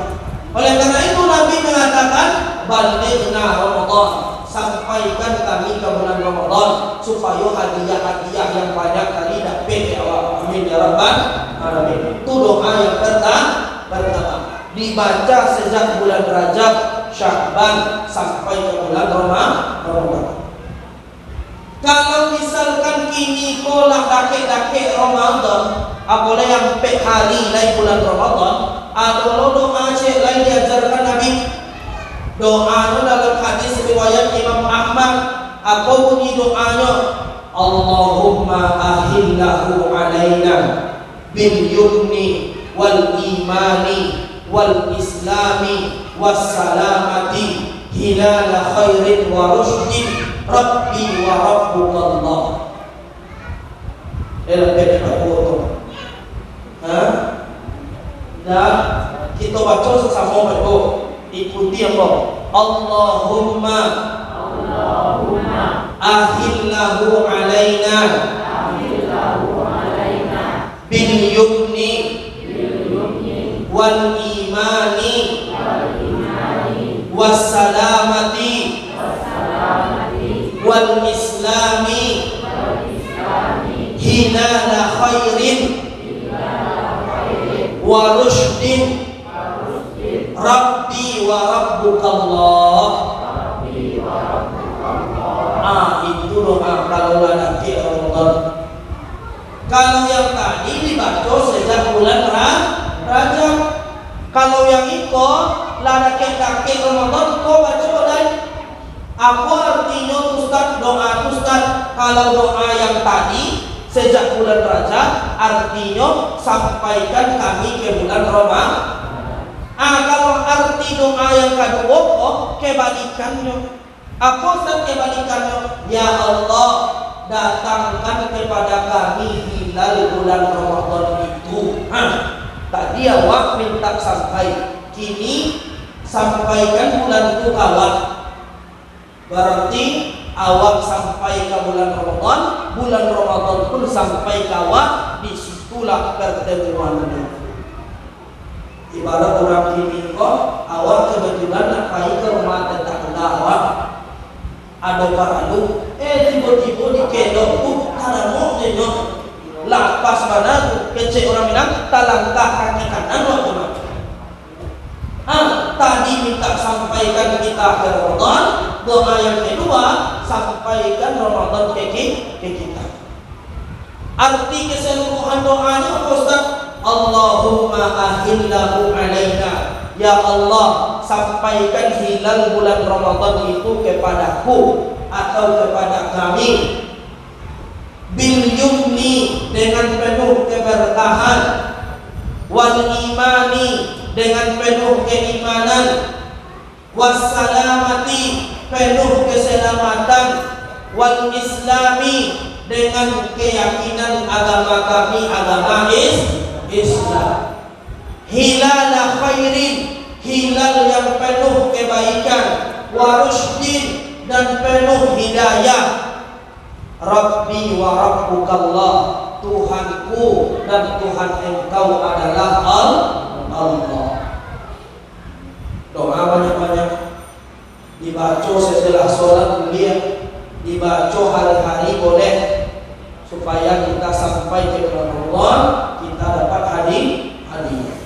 Oleh karena itu Nabi mengatakan balighna Ramadan, sampaikan kami ke bulan Ramadan supaya hadiah-hadiah yang banyak tadi dapat ya Allah. Amin ya rabbal alamin. Itu doa yang pertama. dibaca sejak bulan Rajab, Sya'ban sampai ke bulan Ramadan. Kalau misalkan kini kolak dake-dake Ramadan, apalagi yang pek hari lain bulan Ramadan, ada doa cek lain diajarkan Nabi. Doa dalam hadis riwayat Imam Ahmad, apa bunyi doanya? Allahumma ahillahu alaina bil yumni wal imani wal islami was salamati hilala khairin wa rushdin Rabbi wa Rabbukallah. Lebih aku dan kita baca sesama baca, ikuti apa? Allahumma ahillahu alaina bil yumni wal imani was salamati wal islami hilala khairin wa rushdin Rabbi wa Rabbukallah. Itu doa kalau nanti Ramadan. Kalau yang tadi dibaca sejak bulan Rajab. Kalau yang ikut laki-laki Ramadan kau baca lain. Apa artinya Ustaz doa Ustaz? Kalau doa yang tadi sejak bulan Rajab artinya sampaikan kami ke bulan Ramadan. Kalau arti doa yang kedua kebalikannya. Apa Ustaz kebalikannya? Ya Allah, datangkan kepada kami hilal bulan Ramadan itu. Tadi awak minta sampai, kini sampaikan bulan itu awak. Berarti awak sampai ke bulan Ramadan pun sampai ke awak, disitulah pertemuannya. Ibarat orang kini kok awak kebetulan nak pergi ke rumah tetangga awak, ada paralu, tiba-tiba dikedok tu karena mau jenyok lapas mana tu kecil orang bilang talangkah kaki kanan waktu tadi minta sampaikan kita ke Ramadan, doa yang kedua sampaikan Ramadan ke kita. Arti keseluruhan doanya apa Ustaz? Allahumma ahillahu alaina. Ya Allah, sampaikan hilal bulan Ramadan itu kepadaku atau kepada kami. Bil yumni, dengan penuh keberkahan. Wal imani, dengan penuh keimanan. Wassalamati, penuh keselamatan. Wal islami, dengan keyakinan agama kami, agama Islam. Hilal khairin, hilal yang penuh kebaikan. Warushdin, dan penuh hidayah. Rabbi wa Rabbukallah, Tuhanku dan Tuhan engkau adalah Allah. Doa banyak-banyak dibaca setelah sholat mulia, dibaca hari-hari boleh, supaya kita sampai ke Ramadan kita dapat hadiah.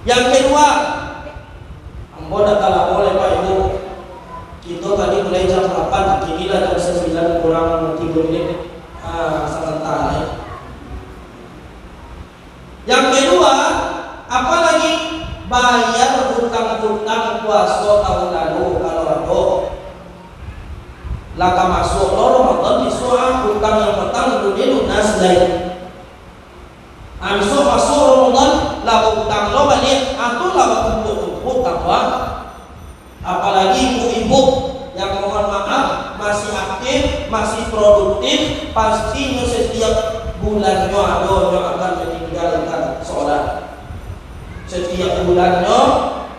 Yang kedua, amboda kalau boleh Pak Ibu, kita tadi mulai jam 8, kini lah jam 9 kurang 3 menit, sebentar ya. Yang kedua, apalagi bayar hutang-hutang puasa tahun lalu kalau ada. Laka masuk Ramadan disuruh hutang yang petang dunia lunas lain. Masuk Ramadan lah hutang lo balik, atau lah kumpul takwa. Apalagi ibu-ibu yang mohon maaf masih aktif, masih produktif, pastinya setiap bulannya ada yang akan meninggalkan sholat. Setiap bulannya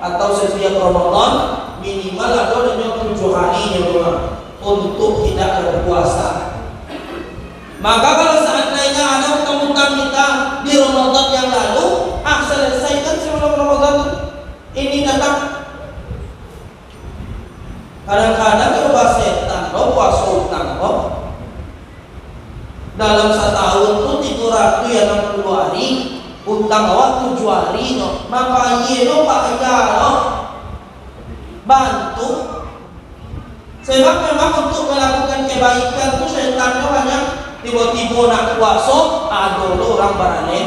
atau setiap Ramadan minimal ada yang 7 hari untuk tidak berpuasa. Maka kalau seandainya ada utang-utang kita di Ramadan yang lalu, selesaikan sebelum Ramadan ini datang. Kadang-kadang coba setan puasa utang dalam setahun itu 360 hari, utang awak tujuari no, maka no pak no bantu. Sebab memang untuk melakukan kebaikan itu syaitannya hanya tiba-tiba nak kuasa, ada orang barane.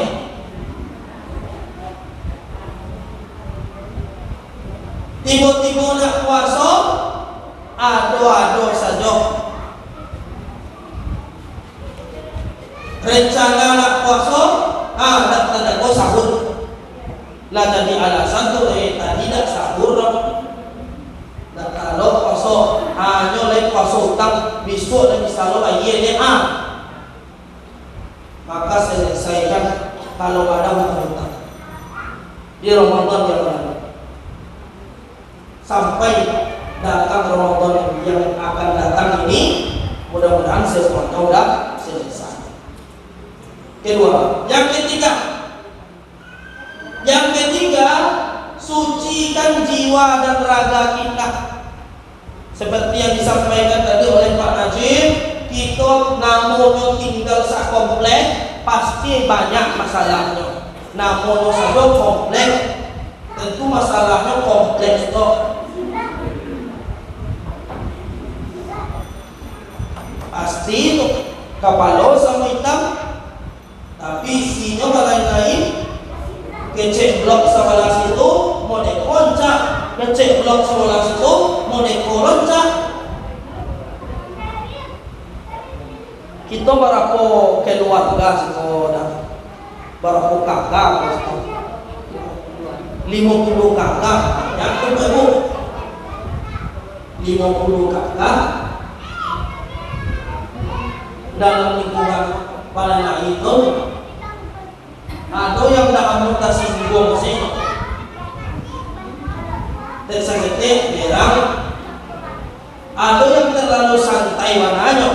Tiba-tiba nak kuasa, ada saja. Rencana nak puasa, tak sahur. Lah jadi alasan tu tidak sahur. Dan kalau puasa hanya oleh puasa utang besok dan misalnya bayi maka selesaikan kalau ada hutang di Ramadan yang lalu sampai datang Ramadan yang akan datang ini, mudah-mudahan semuanya sudah selesai. Kedua, yang ketiga, sucikan jiwa dan raga kita. Seperti yang disampaikan tadi oleh Pak Najib, kita namanya tinggal sekomplek pasti banyak masalahnya. Namanya saja komplek, tentu masalahnya kompleks toh. Pasti itu kapalo sama hitam, tapi isinya lain-lain. Kecek blok sebelah situ mau dekoncak, kecek blok sebelah situ mau dekoloncak. Kita berapa keluarga sekolah, berapa kakak, 50 kakak, yang ibu 50 kakak dalam lingkungan pada itu. Ada yang tak anggota singgung sih, tersakiti berang. Ada yang terlalu santai warnanya,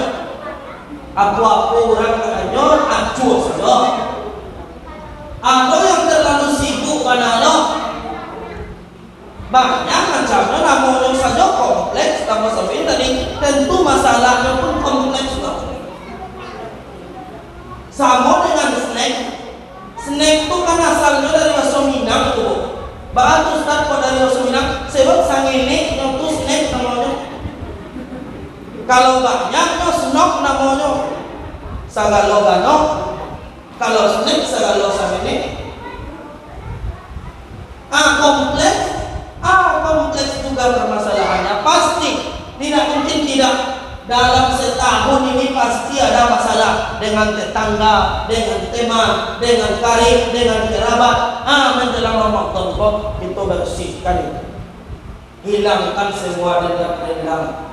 apa-apa orang katanya acuh saja. Ada yang terlalu sibuk warnanya. Banyak macamnya, namanya saja kompleks. Sama seperti tadi, tentu masalahnya pun kompleks. Sama dengan snack. Snack itu kan asalnya dari bahasa Minang tuh. Bahkan Ustaz kok dari bahasa Minang, sebab sangene itu snack namanya. Kalau banyaknya snok namanya sagalogano. Kalau snack sagalo sangene. Kompleks juga permasalahannya. Pasti tidak mungkin tidak. Dalam setahun ini pasti ada masalah dengan tetangga, dengan teman, dengan karib, dengan kerabat. Menjelang Ramadan kok itu bersihkan itu. Hilangkan semua dendam-dendam,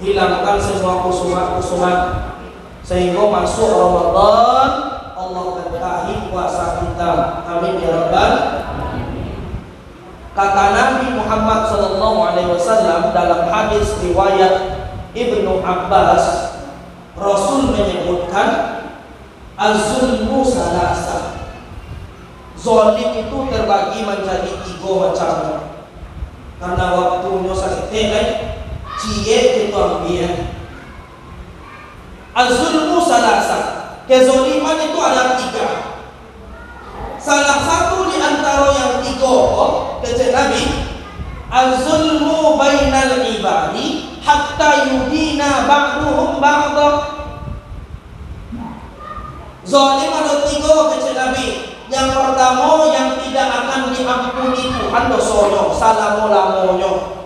hilangkan semua kusumat-kusumat, sehingga masuk Ramadan Allah berkahi puasa kita. Amin ya rabbal. Kata Nabi Muhammad SAW dalam hadis riwayat Ibnu Abbas, Rasul menyebutkan az-zulmu salasa. Zalim itu terbagi menjadi 3 macam. Karena waktunya sakit cie itu ambil. Az-zulmu salasa. Kezaliman itu ada 3. Salah satu di antara yang 3 kata Nabi, az-zulmu bainal ibadi hatta yudina ba'duhum ba'dah. Zalim ada 3 kata Nabi. Yang pertama, yang tidak akan diampuni Tuhan dosanya, salam-lamonyo.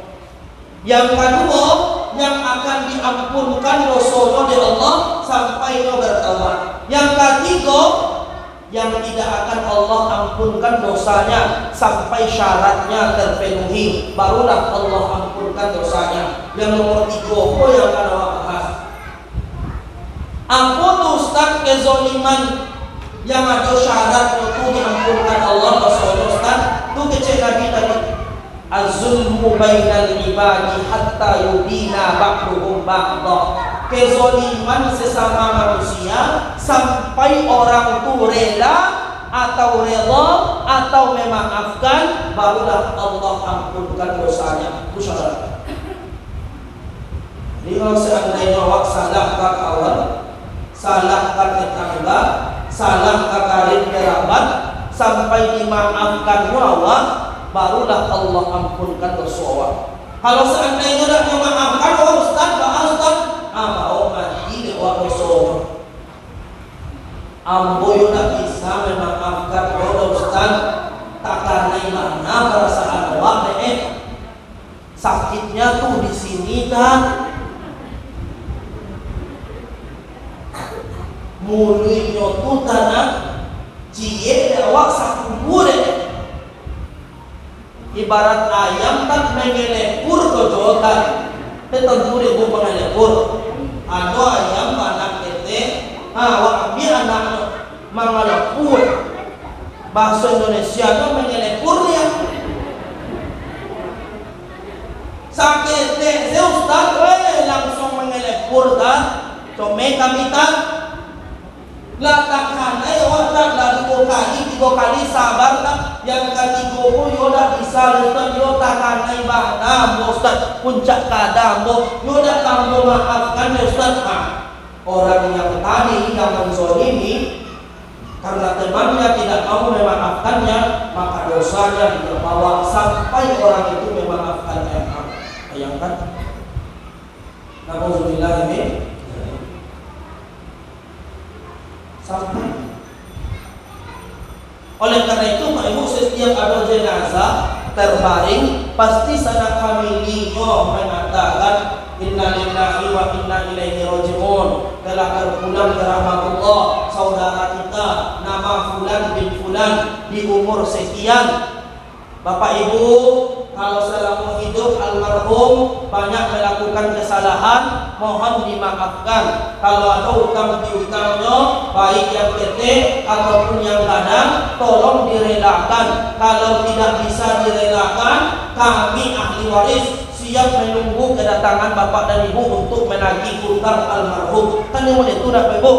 Yang kedua, yang akan diampunkan dosanya di Allah sampai dia bertaubat. Yang ketiga, yang tidak akan Allah ampunkan dosanya sampai syaratnya terpenuhi, barulah Allah ampunkan dosanya. Yang nomor 3 apa yang akan Allah bahas? Apa tuh Ustaz kezaliman yang ada syarat itu diampunkan Allah dosanya Ustaz? Itu kecil Nabi tadi, az-zulmu bainal ibadi hatta yudina ba'duhum ba'dah. Kezaliman sesama manusia sampai orang itu rela atau rela atau memaafkan, barulah Allah ampunkan dosanya. Itu syarat. Jadi kalau seandainya awak salah ke kawan, salah ke tetangga, salah ke karib kerabat, sampai dimaafkan nyawa, barulah Allah ampunkan dosa awak. Kalau seandainya tidak memaafkan, oh Ustaz, Ustaz, mau mati awak dosa. Ambo tidak bisa memaafkan oh Ustaz, tak karena mana perasaan awak sakitnya tuh di sini kan. Mulutnya tuh tanah cie awak sakubur ibarat ayam kan mengelepur ke jodotan tentu ribu mengelepur atau ayam anak tete awak ambil anak mengelepur bahasa Indonesia itu mengelepur ya sakit tete Ustaz langsung mengelepur kan come kami tak letakkan awak dua kali, tiga kali sabar tak yang ketiga pun yoda bisa letak yoda kanai bahna Ustaz puncak kadang yoda kamu maafkan Ustaz. Orang yang tadi yang menzolimi karena temannya tidak mau memaafkannya, maka dosanya terbawa sampai orang itu memaafkannya. Bayangkan. Nauzubillah ini sampai. Oleh karena itu Pak Ibu, setiap ada jenazah terbaring pasti sanak familinya mengatakan inna lillahi wa inna ilaihi raji'un, telah berpulang ke rahmatullah saudara kita nama fulan bin fulan di umur sekian. Bapak Ibu, kalau selama hidup almarhum banyak melakukan kesalahan, mohon dimaafkan. Kalau ada utang piutangnya, baik yang kete ataupun yang kadang, tolong direlakan. Kalau tidak bisa direlakan, kami ahli waris siap menunggu kedatangan bapak dan ibu untuk menagih utang almarhum. Kan yang itu nak Ibu.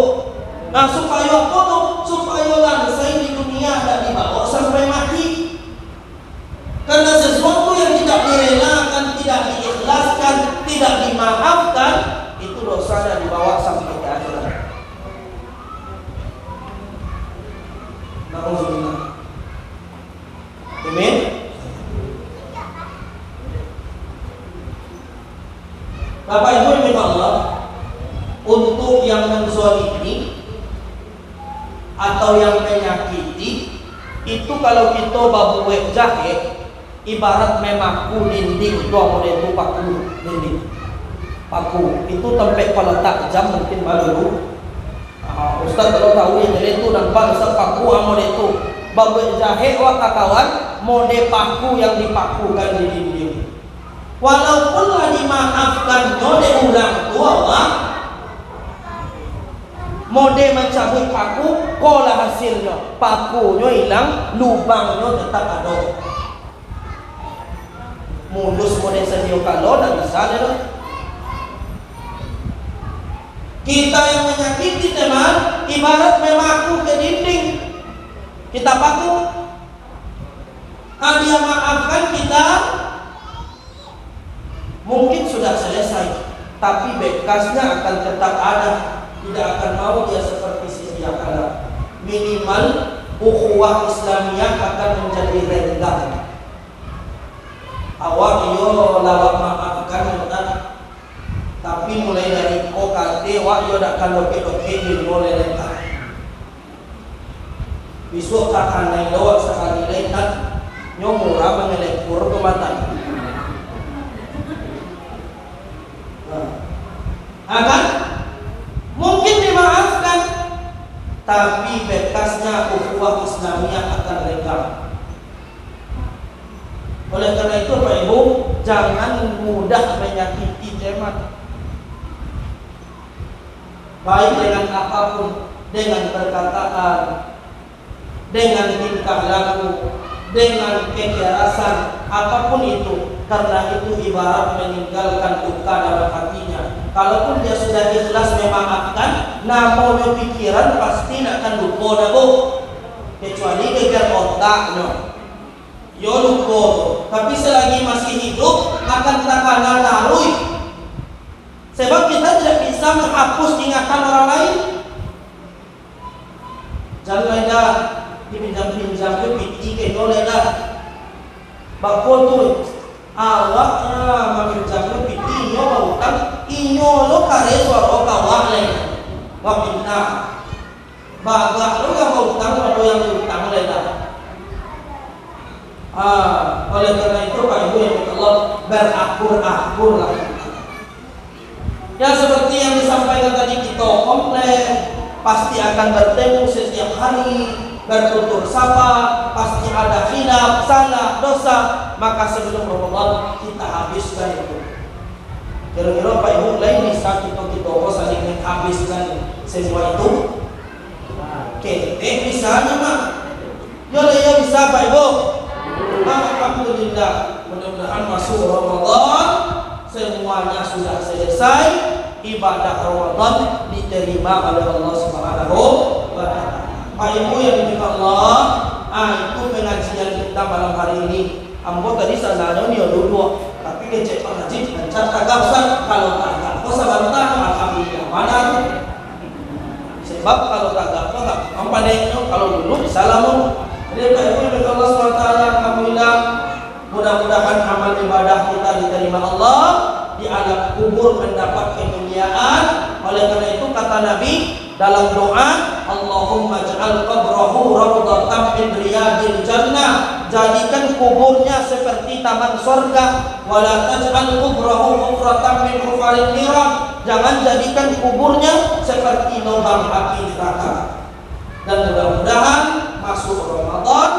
Nah supaya apa tuh? Supaya langsai di dunia tidak dibawa sampai mati. Karena sesuatu yang tidak direlakan, tidak diikhlaskan, tidak dimaafkan, itu dosanya dibawa sampai ke akhirat. Nauzubillah. Amin. Bapak Ibu yang Allah, untuk yang menzalimi atau yang menyakiti, itu kalau kita babuek jahe ibarat memaku dinding dua model itu paku dinding paku itu tempat peletak jam mungkin baru Ustaz kalau tahu yang itu nampak Ustaz paku model itu babuek jahe wak kawan model paku yang dipakukan di dinding walaupun lah dimaafkan model ulang tua wak mode mencabut paku, kolah hasilnya pakunya hilang, lubangnya tetap ada. Mulus mode sedia kalau tak bisa deh. Kita yang menyakiti teman, ibarat memaku ke dinding. Kita paku, dia maafkan kita, mungkin sudah selesai, tapi bekasnya akan tetap ada. Tidak akan mau dia seperti sedia kala. Minimal ukhuwah Islamiyah akan menjadi renggang. Awak yo lawak maafkan benar. Tapi mulai dari OKT wak yo dak kan loke-loke di mulai renggang. Besok akan naik lawak sekali lekat nyomura mengelepur ke mata. Akan mungkin dimaafkan, tapi bekasnya ukhuwah Islamiyah akan renggang. Oleh karena itu Pak Ibu, jangan mudah menyakiti teman. Baik dengan apapun, dengan perkataan, dengan tingkah laku, dengan kekerasan, apapun itu, karena itu ibarat meninggalkan luka dalam hatinya. Kalaupun dia sudah ikhlas memaafkan, namun pikiran pasti akan lupa dah kecuali geger otaknya. Yo lupa, tapi selagi masih hidup akan takana larui. Sebab kita tidak bisa menghapus ingatan orang lain. Jangan dipinjam-pinjam ke pici ke oleh dah. Bako tu awaknya meminjam ke pici inyo utang inyo lo kare suara kawak le. Wah minta. Bagak lo yang utang atau yang utang le dah. Oleh karena itu Pak Ibu yang Allah berakur-akur lah. Ya seperti yang disampaikan tadi kita komplain pasti akan bertemu setiap hari, bertutur sapa, pasti ada khilaf, salah, dosa. Maka sebelum Ramadan kita habiskan itu. Kira-kira Pak Ibu lain bisa kita saling menghabiskan semua itu. Oke, bisa mak. Ya bisa Pak Ibu. Alhamdulillah, mudah-mudahan masuk Ramadan semuanya sudah selesai, ibadah Ramadan diterima oleh Allah Subhanahu wa taala. Pak Ibu yang dimuliakan Allah, itu pengajian kita malam hari ini. Ambo tadi sananya nih dulu, tapi kecek pengaji lancar kagak Ustaz? Kalau kagak, kok sabar alhamdulillah. Mana tuh? Sebab kalau kagak enggak ampanenya kalau dulu salamun. Jadi Pak Ibu yang Allah SWT, alhamdulillah, mudah-mudahan amal ibadah kita diterima Allah, di alam kubur mendapat kemuliaan. Oleh karena itu kata Nabi dalam doa, Allahumma ja'al qabrahu rawdatan min riyadil jannah, jadikan kuburnya seperti taman surga, wala taj'al qubrahu hufratan min hufaril niram, jangan jadikan kuburnya seperti lubang api neraka. Dan mudah-mudahan masuk Ramadan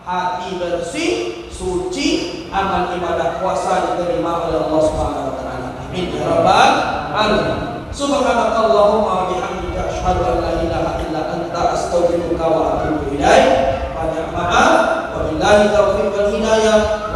hati bersih, suci, amal ibadah puasa diterima oleh Allah Subhanahu wa taala. Amin ya rabbal alamin. Subhanakallahumma wa bihamdika asyhadu an la ilaha illa anta astaghfiruka wa atubu ilaik. Banyak maaf, wabillahi taufiq wal hidayah.